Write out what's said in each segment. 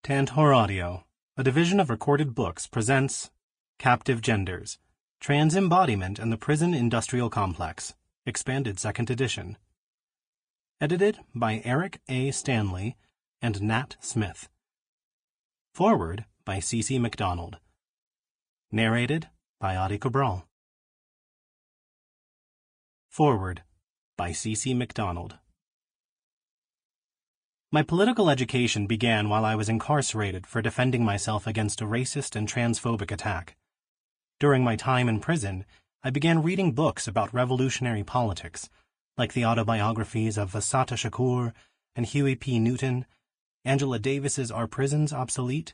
Tantor Audio, a division of Recorded Books, presents Captive Genders, Trans Embodiment and the Prison Industrial Complex, Expanded 2nd Edition. Edited by Eric A. Stanley and Nat Smith. Foreword by CeCe McDonald. Narrated by Cabral. Foreword by CeCe McDonald. My political education began while I was incarcerated for defending myself against a racist and transphobic attack. During my time in prison, I began reading books about revolutionary politics, like the autobiographies of Assata Shakur and Huey P. Newton, Angela Davis's Are Prisons Obsolete,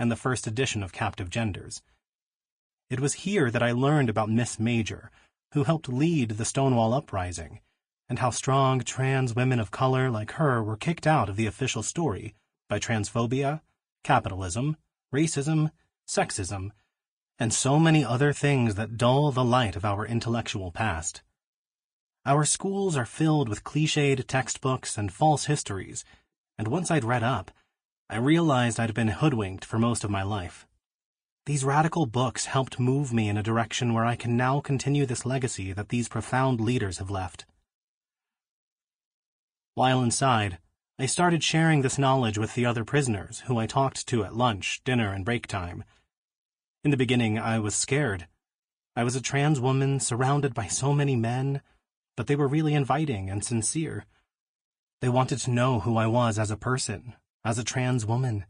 and the first edition of Captive Genders. It was here that I learned about Miss Major, who helped lead the Stonewall Uprising, and how strong trans women of color like her were kicked out of the official story by transphobia, capitalism, racism, sexism, and so many other things that dull the light of our intellectual past. Our schools are filled with cliched textbooks and false histories, and once I'd read up, I realized I'd been hoodwinked for most of my life. These radical books helped move me in a direction where I can now continue this legacy that these profound leaders have left. While inside, I started sharing this knowledge with the other prisoners who I talked to at lunch, dinner, and break time. In the beginning, I was scared. I was a trans woman surrounded by so many men, but they were really inviting and sincere. They wanted to know who I was as a person, as a trans woman,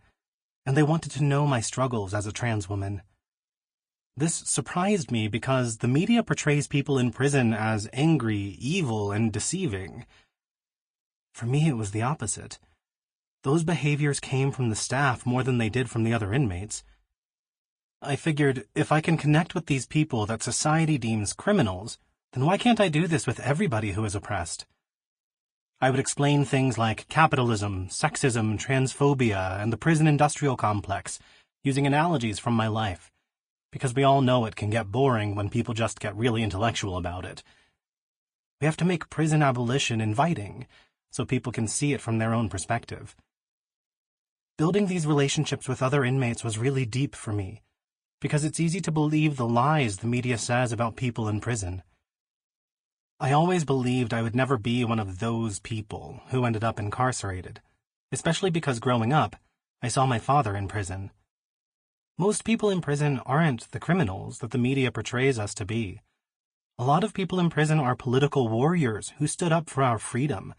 and they wanted to know my struggles as a trans woman. This surprised me because the media portrays people in prison as angry, evil, and deceiving. For me, it was the opposite. Those behaviors came from the staff more than they did from the other inmates. I figured, if I can connect with these people that society deems criminals, then why can't I do this with everybody who is oppressed? I would explain things like capitalism, sexism, transphobia, and the prison industrial complex, using analogies from my life, because we all know it can get boring when people just get really intellectual about it. We have to make prison abolition inviting, so people can see it from their own perspective. Building these relationships with other inmates was really deep for me, because it's easy to believe the lies the media says about people in prison. I always believed I would never be one of those people who ended up incarcerated, especially because growing up, I saw my father in prison. Most people in prison aren't the criminals that the media portrays us to be. A lot of people in prison are political warriors who stood up for our freedom,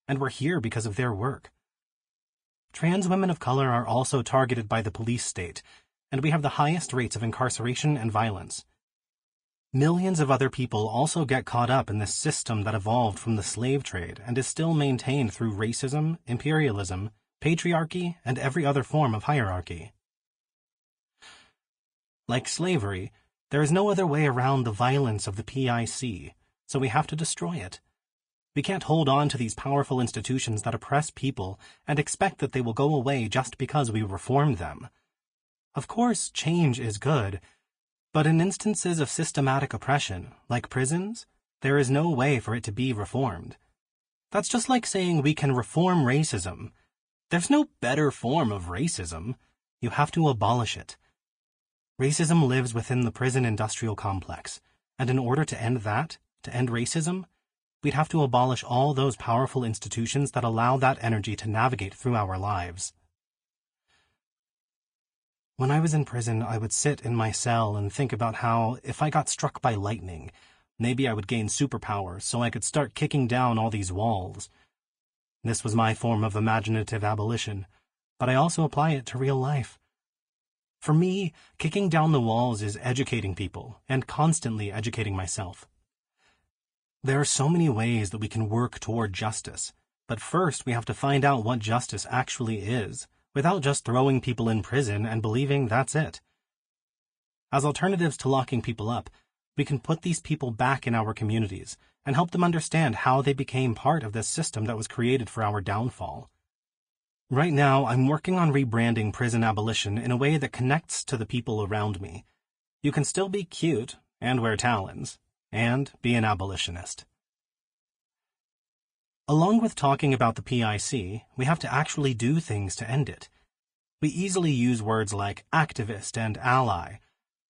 and we're here because of their work. Trans women of color are also targeted by the police state, and we have the highest rates of incarceration and violence. Millions of other people also get caught up in this system that evolved from the slave trade and is still maintained through racism, imperialism, patriarchy, and every other form of hierarchy. Like slavery, there is no other way around the violence of the PIC, so we have to destroy it. We can't hold on to these powerful institutions that oppress people and expect that they will go away just because we reform them. Of course, change is good, but in instances of systematic oppression, like prisons, there is no way for it to be reformed. That's just like saying we can reform racism. There's no better form of racism. You have to abolish it. Racism lives within the prison industrial complex, and in order to end that, to end racism, we'd have to abolish all those powerful institutions that allow that energy to navigate through our lives. When I was in prison, I would sit in my cell and think about how, if I got struck by lightning, maybe I would gain superpowers so I could start kicking down all these walls. This was my form of imaginative abolition, but I also apply it to real life. For me, kicking down the walls is educating people and constantly educating myself. There are so many ways that we can work toward justice, but first we have to find out what justice actually is, without just throwing people in prison and believing that's it. As alternatives to locking people up, we can put these people back in our communities and help them understand how they became part of this system that was created for our downfall. Right now, I'm working on rebranding prison abolition in a way that connects to the people around me. You can still be cute and wear talons, and be an abolitionist. Along with talking about the PIC, we have to actually do things to end it. We easily use words like activist and ally,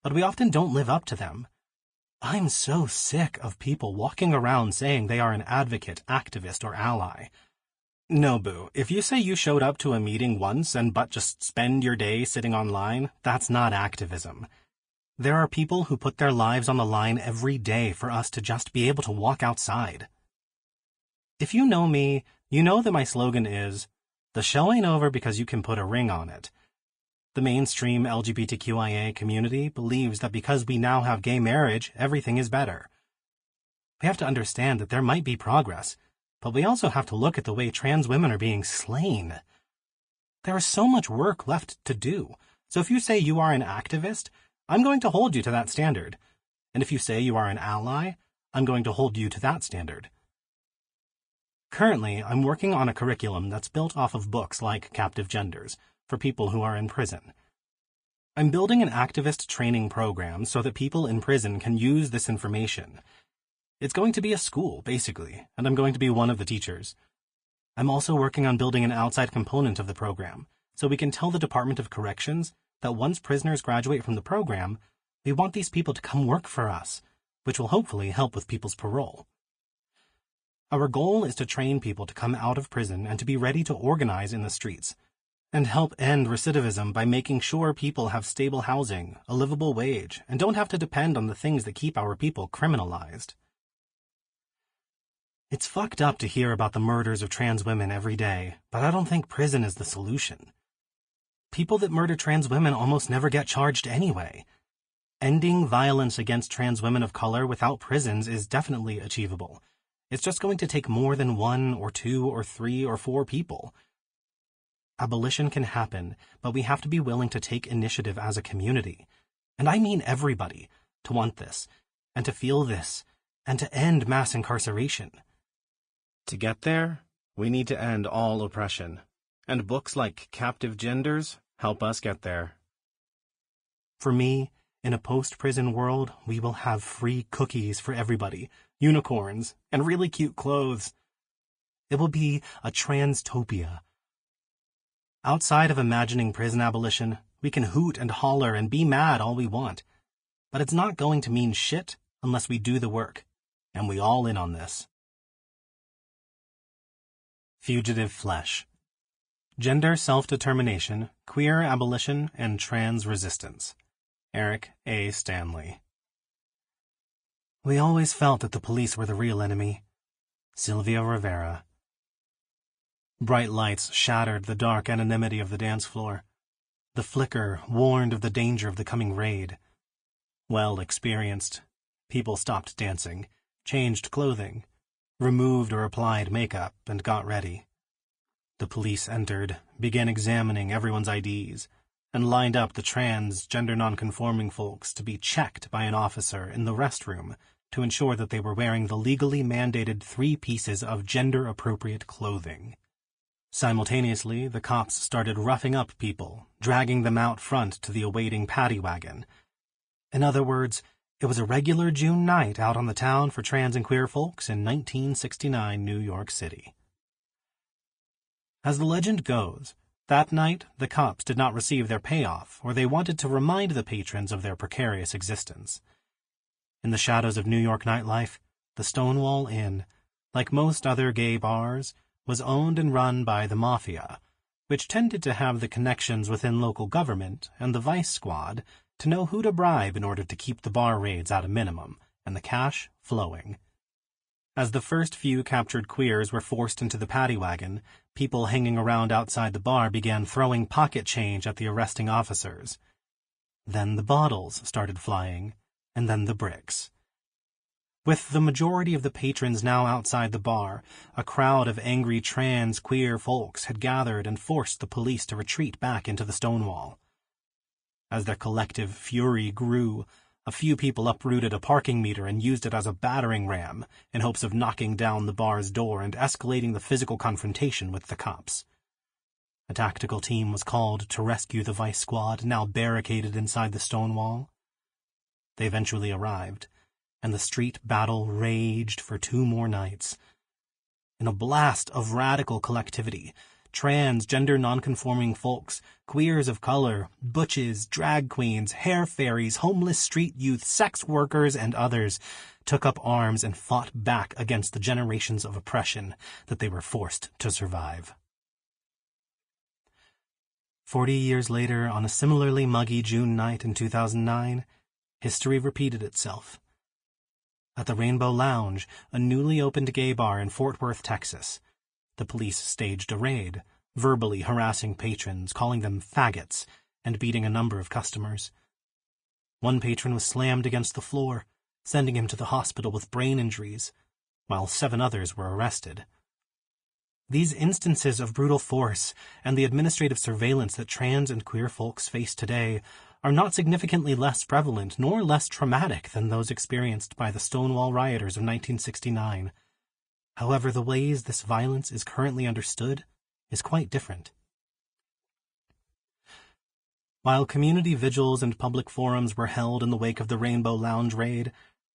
but we often don't live up to them. I'm so sick of people walking around saying they are an advocate, activist, or ally. No, boo. If you say you showed up to a meeting once but just spend your day sitting online, that's not activism. There are people who put their lives on the line every day for us to just be able to walk outside. If you know me, you know that my slogan is, "The show ain't over because you can put a ring on it." The mainstream LGBTQIA community believes that because we now have gay marriage, everything is better. We have to understand that there might be progress, but we also have to look at the way trans women are being slain. There is so much work left to do, so if you say you are an activist, I'm going to hold you to that standard. And if you say you are an ally, I'm going to hold you to that standard. Currently, I'm working on a curriculum that's built off of books like Captive Genders for people who are in prison. I'm building an activist training program so that people in prison can use this information. It's going to be a school, basically, and I'm going to be one of the teachers. I'm also working on building an outside component of the program, so we can tell the Department of Corrections that once prisoners graduate from the program, we want these people to come work for us, which will hopefully help with people's parole. Our goal is to train people to come out of prison and to be ready to organize in the streets, and help end recidivism by making sure people have stable housing, a livable wage, and don't have to depend on the things that keep our people criminalized. It's fucked up to hear about the murders of trans women every day, but I don't think prison is the solution. People that murder trans women almost never get charged anyway. Ending violence against trans women of color without prisons is definitely achievable. It's just going to take more than 1 or 2 or 3 or 4 people. Abolition can happen, but we have to be willing to take initiative as a community. And I mean everybody, to want this, and to feel this, and to end mass incarceration. To get there, we need to end all oppression, and books like Captive Genders help us get there. For me, in a post-prison world, we will have free cookies for everybody, unicorns, and really cute clothes. It will be a transtopia. Outside of imagining prison abolition, we can hoot and holler and be mad all we want, but it's not going to mean shit unless we do the work, and we all in on this. Fugitive Flesh. Gender Self-Determination, Queer Abolition, and Trans Resistance. Eric A. Stanley. We always felt that the police were the real enemy. Sylvia Rivera. Bright lights shattered the dark anonymity of the dance floor. The flicker warned of the danger of the coming raid. Well experienced, people stopped dancing, changed clothing, removed or applied makeup, and got ready. The police entered, began examining everyone's IDs, and lined up the trans, gender non-conforming folks to be checked by an officer in the restroom to ensure that they were wearing the legally mandated 3 pieces of gender-appropriate clothing. Simultaneously, the cops started roughing up people, dragging them out front to the awaiting paddy wagon. In other words, it was a regular June night out on the town for trans and queer folks in 1969 New York City. As the legend goes, that night the cops did not receive their payoff, or they wanted to remind the patrons of their precarious existence. In the shadows of New York nightlife, the Stonewall Inn, like most other gay bars, was owned and run by the Mafia, which tended to have the connections within local government and the vice squad to know who to bribe in order to keep the bar raids at a minimum and the cash flowing. As the first few captured queers were forced into the paddy wagon, people hanging around outside the bar began throwing pocket change at the arresting officers. Then the bottles started flying, and then the bricks. With the majority of the patrons now outside the bar, a crowd of angry trans queer folks had gathered and forced the police to retreat back into the Stonewall. As their collective fury grew, a few people uprooted a parking meter and used it as a battering ram in hopes of knocking down the bar's door and escalating the physical confrontation with the cops. A tactical team was called to rescue the vice squad now barricaded inside the Stonewall. They eventually arrived, and the street battle raged for 2 more nights. In a blast of radical collectivity, trans, gender non-conforming folks, queers of color, butches, drag queens, hair fairies, homeless street youth, sex workers, and others took up arms and fought back against the generations of oppression that they were forced to survive. 40 years later, on a similarly muggy June night in 2009, history repeated itself. At the Rainbow Lounge, a newly opened gay bar in Fort Worth, Texas, the police staged a raid, verbally harassing patrons, calling them faggots, and beating a number of customers. One patron was slammed against the floor, sending him to the hospital with brain injuries, while 7 others were arrested. These instances of brutal force and the administrative surveillance that trans and queer folks face today are not significantly less prevalent nor less traumatic than those experienced by the Stonewall rioters of 1969. However, the ways this violence is currently understood is quite different. While community vigils and public forums were held in the wake of the Rainbow Lounge raid,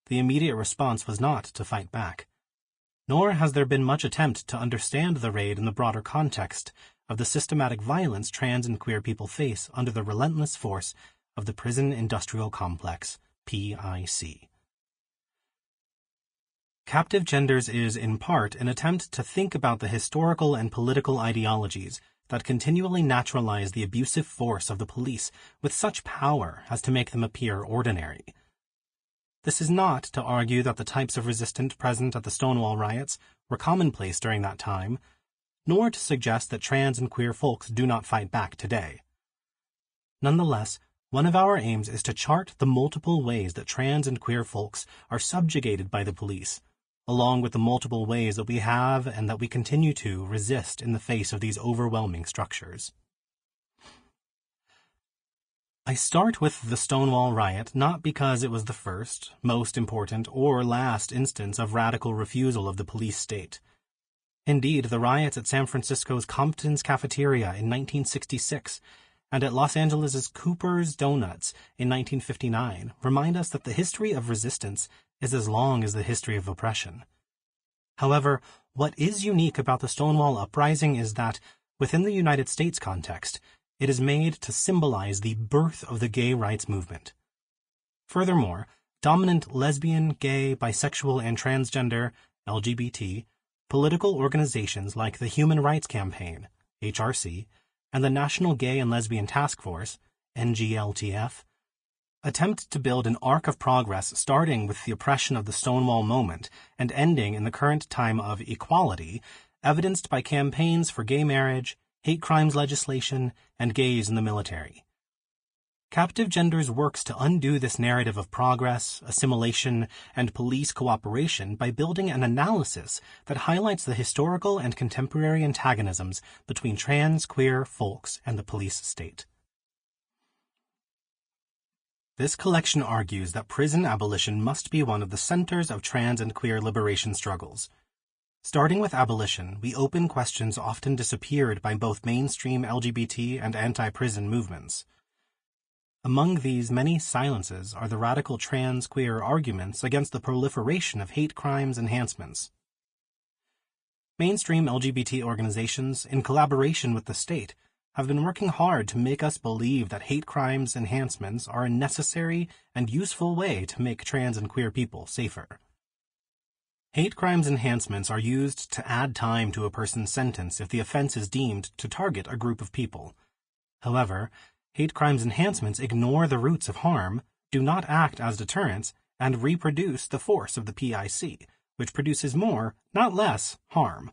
the immediate response was not to fight back. Nor has there been much attempt to understand the raid in the broader context of the systematic violence trans and queer people face under the relentless force of the prison industrial complex, PIC. Captive Genders is, in part, an attempt to think about the historical and political ideologies that continually naturalize the abusive force of the police with such power as to make them appear ordinary. This is not to argue that the types of resistance present at the Stonewall riots were commonplace during that time, nor to suggest that trans and queer folks do not fight back today. Nonetheless, one of our aims is to chart the multiple ways that trans and queer folks are subjugated by the police, along with the multiple ways that we have and that we continue to resist in the face of these overwhelming structures. I start with the Stonewall riot not because it was the first, most important, or last instance of radical refusal of the police state. Indeed, the riots at San Francisco's Compton's Cafeteria in 1966 and at Los Angeles' Cooper's Donuts in 1959 remind us that the history of resistance is as long as the history of oppression. However, what is unique about the Stonewall Uprising is that, within the United States context, it is made to symbolize the birth of the gay rights movement. Furthermore, dominant lesbian, gay, bisexual, and transgender, LGBT, political organizations like the Human Rights Campaign, HRC, and the National Gay and Lesbian Task Force, NGLTF, attempt to build an arc of progress starting with the oppression of the Stonewall moment and ending in the current time of equality, evidenced by campaigns for gay marriage, hate crimes legislation, and gays in the military. Captive Genders works to undo this narrative of progress, assimilation, and police cooperation by building an analysis that highlights the historical and contemporary antagonisms between trans, queer folks and the police state. This collection argues that prison abolition must be one of the centers of trans and queer liberation struggles. Starting with abolition, we open questions often disappeared by both mainstream LGBT and anti-prison movements. Among these many silences are the radical trans-queer arguments against the proliferation of hate crimes enhancements. Mainstream LGBT organizations, in collaboration with the state, have been working hard to make us believe that hate crimes enhancements are a necessary and useful way to make trans and queer people safer. Hate crimes enhancements are used to add time to a person's sentence if the offense is deemed to target a group of people. However, hate crimes enhancements ignore the roots of harm, do not act as deterrents, and reproduce the force of the PIC, which produces more, not less, harm.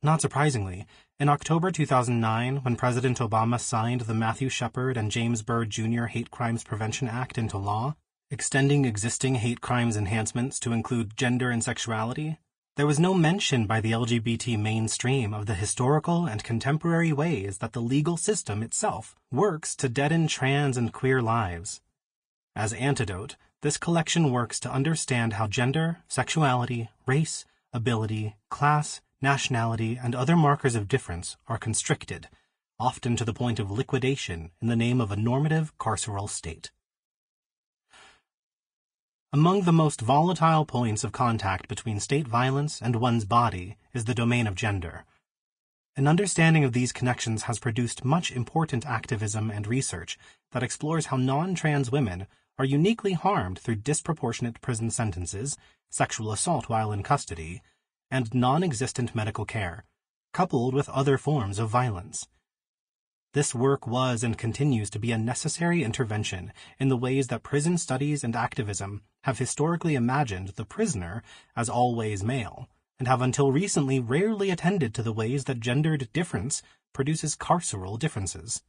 Not surprisingly, in October 2009, when President Obama signed the Matthew Shepard and James Byrd Jr. Hate Crimes Prevention Act into law, extending existing hate crimes enhancements to include gender and sexuality, there was no mention by the LGBT mainstream of the historical and contemporary ways that the legal system itself works to deaden trans and queer lives. As antidote, this collection works to understand how gender, sexuality, race, ability, class, nationality, and other markers of difference are constricted, often to the point of liquidation in the name of a normative carceral state. Among the most volatile points of contact between state violence and one's body is the domain of gender. An understanding of these connections has produced much important activism and research that explores how non-trans women are uniquely harmed through disproportionate prison sentences, sexual assault while in custody, and non-existent medical care, coupled with other forms of violence. This work was and continues to be a necessary intervention in the ways that prison studies and activism have historically imagined the prisoner as always male, and have until recently rarely attended to the ways that gendered difference produces carceral differences.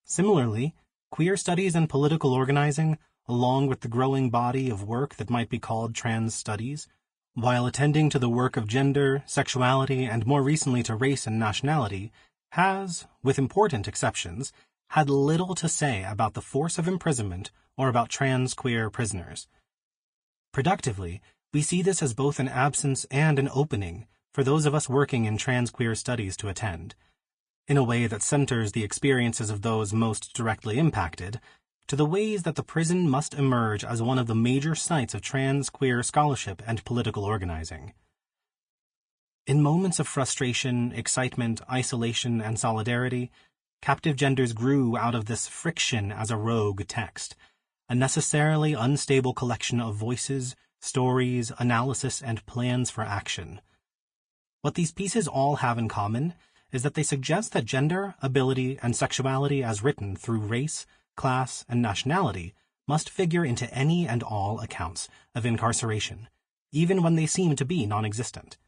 Similarly, queer studies and political organizing, along with the growing body of work that might be called trans studies, while attending to the work of gender, sexuality, and more recently to race and nationality, has, with important exceptions, had little to say about the force of imprisonment or about trans queer prisoners. Productively, we see this as both an absence and an opening for those of us working in trans queer studies to attend, in a way that centers the experiences of those most directly impacted, to the ways that the prison must emerge as one of the major sites of trans queer scholarship and political organizing. In moments of frustration, excitement, isolation, and solidarity, Captive Genders grew out of this friction as a rogue text, a necessarily unstable collection of voices, stories, analysis, and plans for action. What these pieces all have in common is that they suggest that gender, ability, and sexuality as written through race, class, and nationality must figure into any and all accounts of incarceration, even when they seem to be non-existent.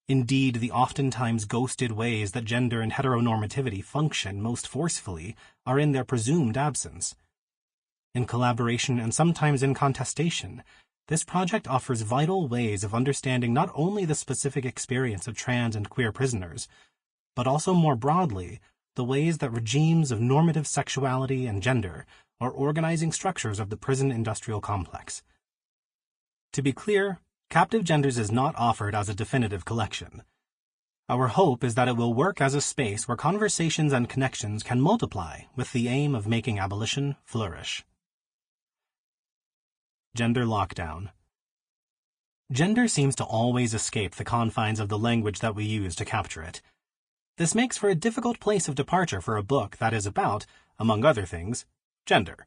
Indeed, the oftentimes ghosted ways that gender and heteronormativity function most forcefully are in their presumed absence. In collaboration and sometimes in contestation, this project offers vital ways of understanding not only the specific experience of trans and queer prisoners, but also more broadly, the ways that regimes of normative sexuality and gender are organizing structures of the prison industrial complex. To be clear, Captive Genders is not offered as a definitive collection. Our hope is that it will work as a space where conversations and connections can multiply with the aim of making abolition flourish. Gender lockdown. Gender seems to always escape the confines of the language that we use to capture it. This makes for a difficult place of departure for a book that is about, among other things, gender.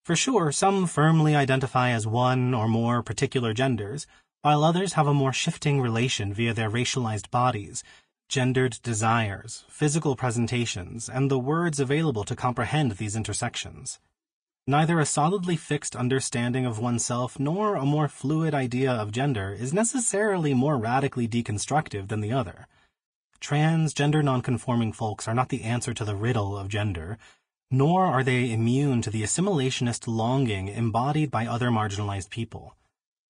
For sure, some firmly identify as one or more particular genders, while others have a more shifting relation via their racialized bodies, gendered desires, physical presentations, and the words available to comprehend these intersections. Neither a solidly fixed understanding of oneself nor a more fluid idea of gender is necessarily more radically deconstructive than the other. Transgender non-conforming folks are not the answer to the riddle of gender, nor are they immune to the assimilationist longing embodied by other marginalized people.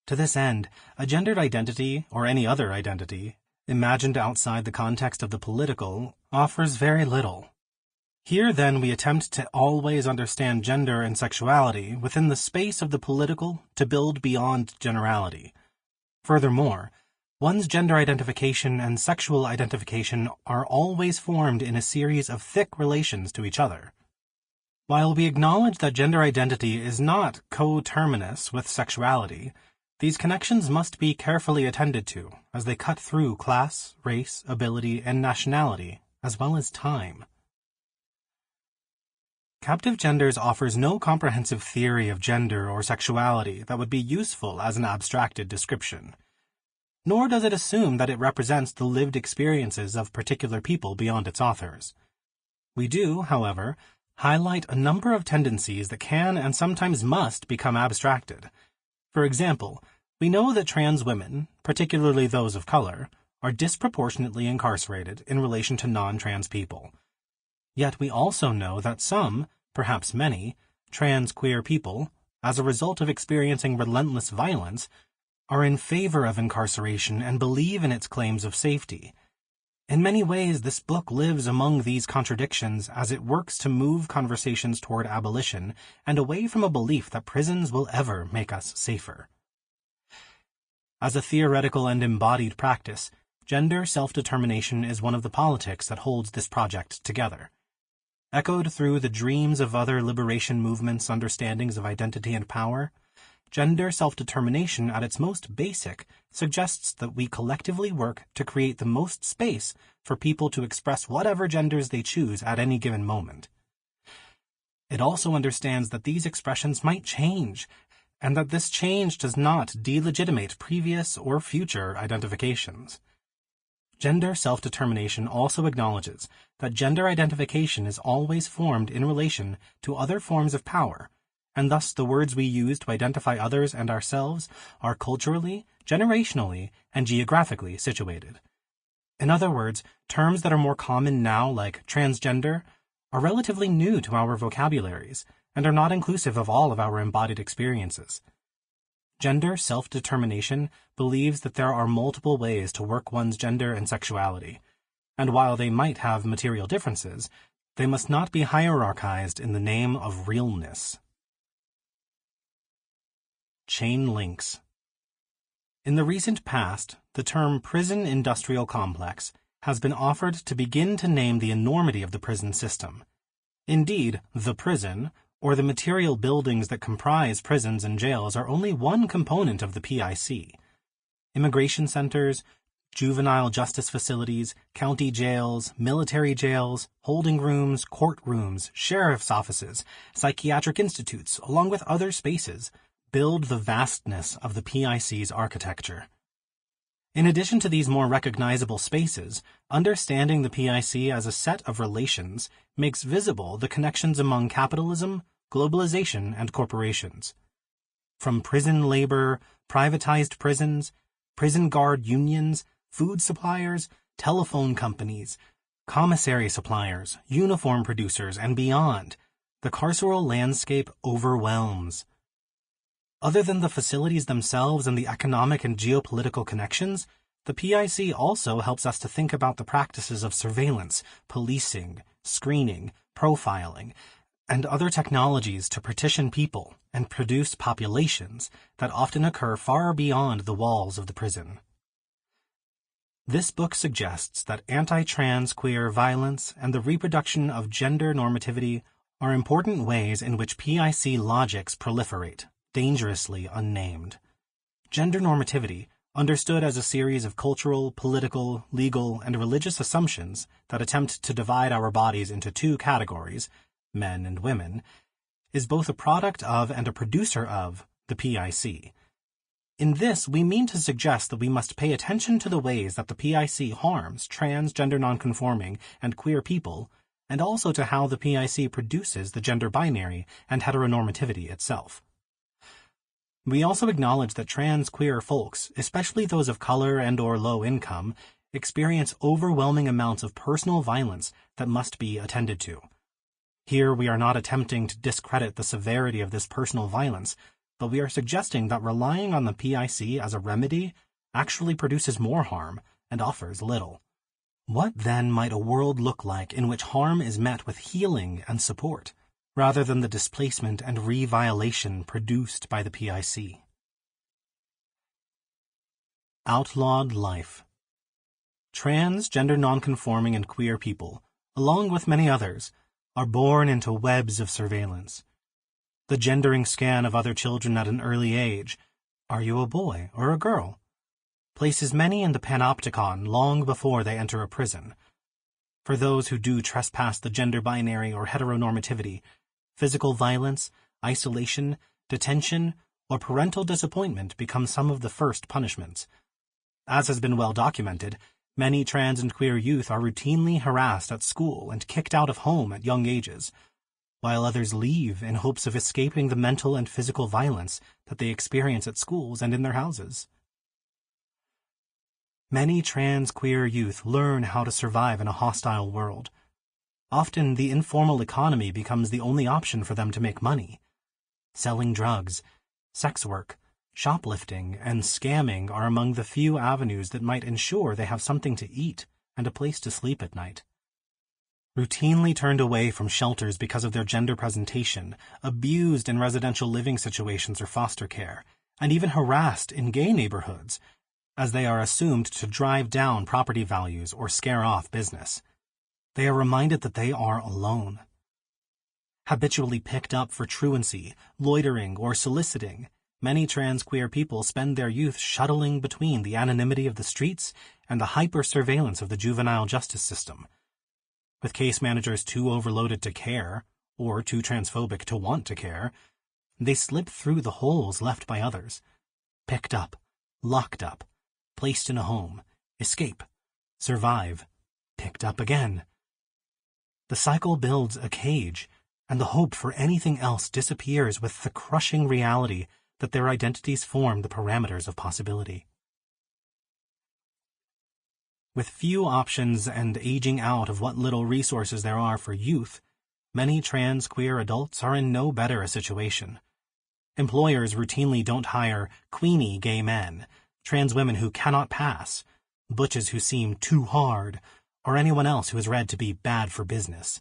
To this end, a gendered identity, or any other identity, imagined outside the context of the political, offers very little. Here, then, we attempt to always understand gender and sexuality within the space of the political to build beyond generality. Furthermore, one's gender identification and sexual identification are always formed in a series of thick relations to each other. While we acknowledge that gender identity is not coterminous with sexuality, these connections must be carefully attended to as they cut through class, race, ability, and nationality, as well as time. Captive Genders offers no comprehensive theory of gender or sexuality that would be useful as an abstracted description. Nor does it assume that it represents the lived experiences of particular people beyond its authors. We do, however, highlight a number of tendencies that can and sometimes must become abstracted. For example, we know that trans women, particularly those of color, are disproportionately incarcerated in relation to non-trans people. Yet we also know that some, perhaps many, trans queer people, as a result of experiencing relentless violence, are in favor of incarceration and believe in its claims of safety. In many ways, this book lives among these contradictions as it works to move conversations toward abolition and away from a belief that prisons will ever make us safer. As a theoretical and embodied practice, gender self-determination is one of the politics that holds this project together. Echoed through the dreams of other liberation movements' understandings of identity and power, gender self-determination at its most basic suggests that we collectively work to create the most space for people to express whatever genders they choose at any given moment. It also understands that these expressions might change, and that this change does not delegitimate previous or future identifications. Gender self-determination also acknowledges that gender identification is always formed in relation to other forms of power, and thus the words we use to identify others and ourselves are culturally, generationally, and geographically situated. In other words, terms that are more common now, like transgender, are relatively new to our vocabularies and are not inclusive of all of our embodied experiences. Gender self-determination believes that there are multiple ways to work one's gender and sexuality, and while they might have material differences, they must not be hierarchized in the name of realness. Chain links. In the recent past, the term prison industrial complex has been offered to begin to name the enormity of the prison system. Indeed, the prison, or the material buildings that comprise prisons and jails, are only one component of the PIC. Immigration centers, juvenile justice facilities, county jails, military jails, holding rooms, courtrooms, sheriff's offices, psychiatric institutes, along with other spaces, build the vastness of the PIC's architecture. In addition to these more recognizable spaces, understanding the PIC as a set of relations makes visible the connections among capitalism, globalization, and corporations. From prison labor, privatized prisons, prison guard unions, food suppliers, telephone companies, commissary suppliers, uniform producers, and beyond, the carceral landscape overwhelms. Other than the facilities themselves and the economic and geopolitical connections, the PIC also helps us to think about the practices of surveillance, policing, screening, profiling, and other technologies to partition people and produce populations that often occur far beyond the walls of the prison. This book suggests that anti-trans queer violence and the reproduction of gender normativity are important ways in which PIC logics proliferate, dangerously unnamed. Gender normativity, understood as a series of cultural, political, legal, and religious assumptions that attempt to divide our bodies into two categories, men and women, is both a product of and a producer of the PIC. In this, we mean to suggest that we must pay attention to the ways that the PIC harms trans, gender nonconforming, and queer people, and also to how the PIC produces the gender binary and heteronormativity itself. We also acknowledge that trans queer folks, especially those of color and/or low income, experience overwhelming amounts of personal violence that must be attended to. Here we are not attempting to discredit the severity of this personal violence, but we are suggesting that relying on the PIC as a remedy actually produces more harm and offers little. What then might a world look like in which harm is met with healing and support, rather than the displacement and reviolation produced by the PIC? Outlawed life. Trans, gender nonconforming, and queer people, along with many others, are born into webs of surveillance. The gendering scan of other children at an early age, are you a boy or a girl, places many in the panopticon long before they enter a prison. For those who do trespass the gender binary or heteronormativity, physical violence, isolation, detention, or parental disappointment become some of the first punishments. As has been well documented, many trans and queer youth are routinely harassed at school and kicked out of home at young ages, while others leave in hopes of escaping the mental and physical violence that they experience at schools and in their houses. Many trans queer youth learn how to survive in a hostile world. Often the informal economy becomes the only option for them to make money. Selling drugs, sex work, shoplifting, and scamming are among the few avenues that might ensure they have something to eat and a place to sleep at night. Routinely turned away from shelters because of their gender presentation, abused in residential living situations or foster care, and even harassed in gay neighborhoods, as they are assumed to drive down property values or scare off business. They are reminded that they are alone. Habitually picked up for truancy, loitering, or soliciting, Many trans queer people spend their youth shuttling between the anonymity of the streets and the hyper-surveillance of the juvenile justice system. With case managers too overloaded to care, or too transphobic to want to care, they slip through the holes left by others. Picked up, locked up, placed in a home, escape, survive, picked up again. The cycle builds a cage, and the hope for anything else disappears with the crushing reality that their identities form the parameters of possibility. With few options and aging out of what little resources there are for youth, many trans queer adults are in no better a situation. Employers routinely don't hire queenie gay men, trans women who cannot pass, butches who seem too hard, or anyone else who is read to be bad for business.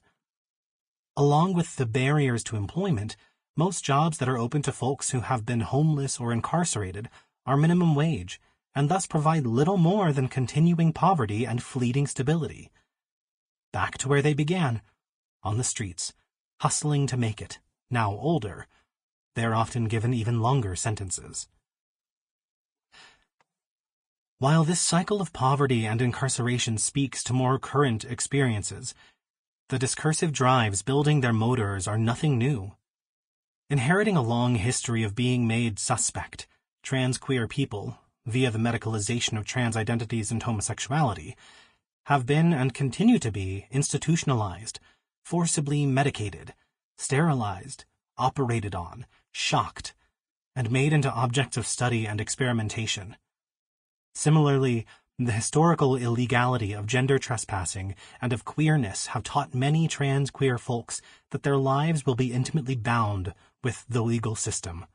Along with the barriers to employment, most jobs that are open to folks who have been homeless or incarcerated are minimum wage, and thus provide little more than continuing poverty and fleeting stability. Back to where they began, on the streets, hustling to make it, now older. They are often given even longer sentences. While this cycle of poverty and incarceration speaks to more current experiences, the discursive drives building their motors are nothing new. Inheriting a long history of being made suspect, trans queer people, via the medicalization of trans identities and homosexuality, have been and continue to be institutionalized, forcibly medicated, sterilized, operated on, shocked, and made into objects of study and experimentation. Similarly, the historical illegality of gender trespassing and of queerness have taught many trans queer folks that their lives will be intimately bound with the legal system.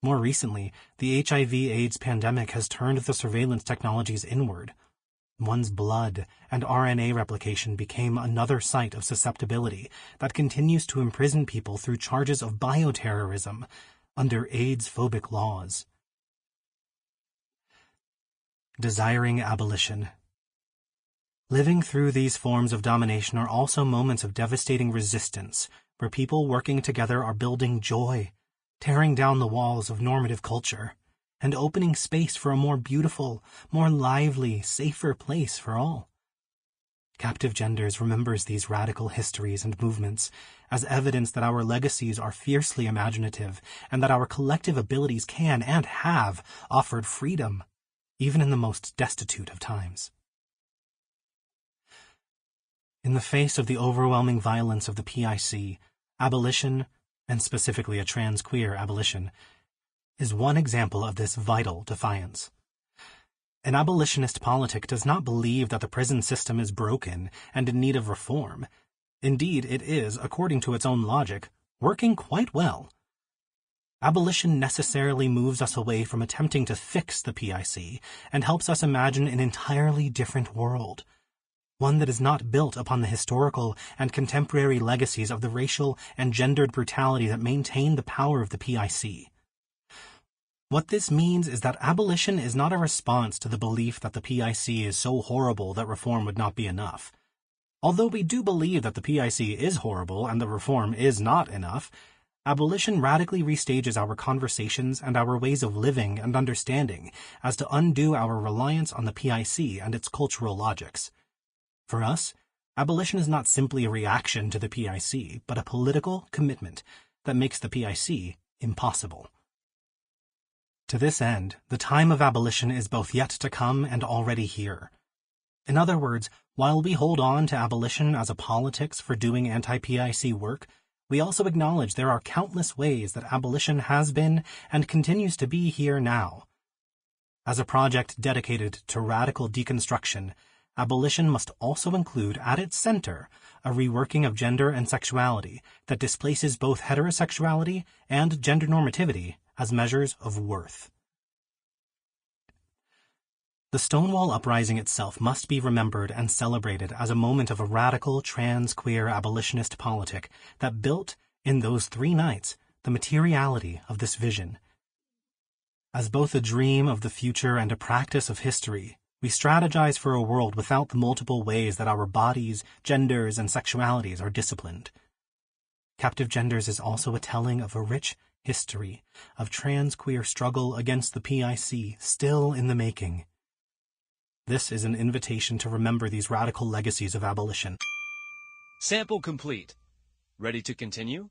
More recently, the HIV/AIDS pandemic has turned the surveillance technologies inward. One's blood and RNA replication became another site of susceptibility that continues to imprison people through charges of bioterrorism under AIDS-phobic laws. Desiring abolition. Living through these forms of domination are also moments of devastating resistance, where people working together are building joy, tearing down the walls of normative culture, and opening space for a more beautiful, more lively, safer place for all. Captive Genders remembers these radical histories and movements as evidence that our legacies are fiercely imaginative and that our collective abilities can and have offered freedom, even in the most destitute of times. In the face of the overwhelming violence of the PIC, abolition, and specifically a trans-queer abolition, is one example of this vital defiance. An abolitionist politic does not believe that the prison system is broken and in need of reform. Indeed, it is, according to its own logic, working quite well. Abolition necessarily moves us away from attempting to fix the PIC and helps us imagine an entirely different world, one that is not built upon the historical and contemporary legacies of the racial and gendered brutality that maintain the power of the PIC. What this means is that abolition is not a response to the belief that the PIC is so horrible that reform would not be enough. Although we do believe that the PIC is horrible and the reform is not enough, abolition radically restages our conversations and our ways of living and understanding as to undo our reliance on the PIC and its cultural logics. For us, abolition is not simply a reaction to the PIC, but a political commitment that makes the PIC impossible. To this end, the time of abolition is both yet to come and already here. In other words, while we hold on to abolition as a politics for doing anti-PIC work, we also acknowledge there are countless ways that abolition has been and continues to be here now. As a project dedicated to radical deconstruction, abolition must also include at its center a reworking of gender and sexuality that displaces both heterosexuality and gender normativity as measures of worth. The Stonewall Uprising itself must be remembered and celebrated as a moment of a radical trans-queer abolitionist politic that built, in those 3 nights, the materiality of this vision. As both a dream of the future and a practice of history, we strategize for a world without the multiple ways that our bodies, genders, and sexualities are disciplined. Captive Genders is also a telling of a rich history of trans queer struggle against the PIC still in the making. This is an invitation to remember these radical legacies of abolition. Sample complete. Ready to continue?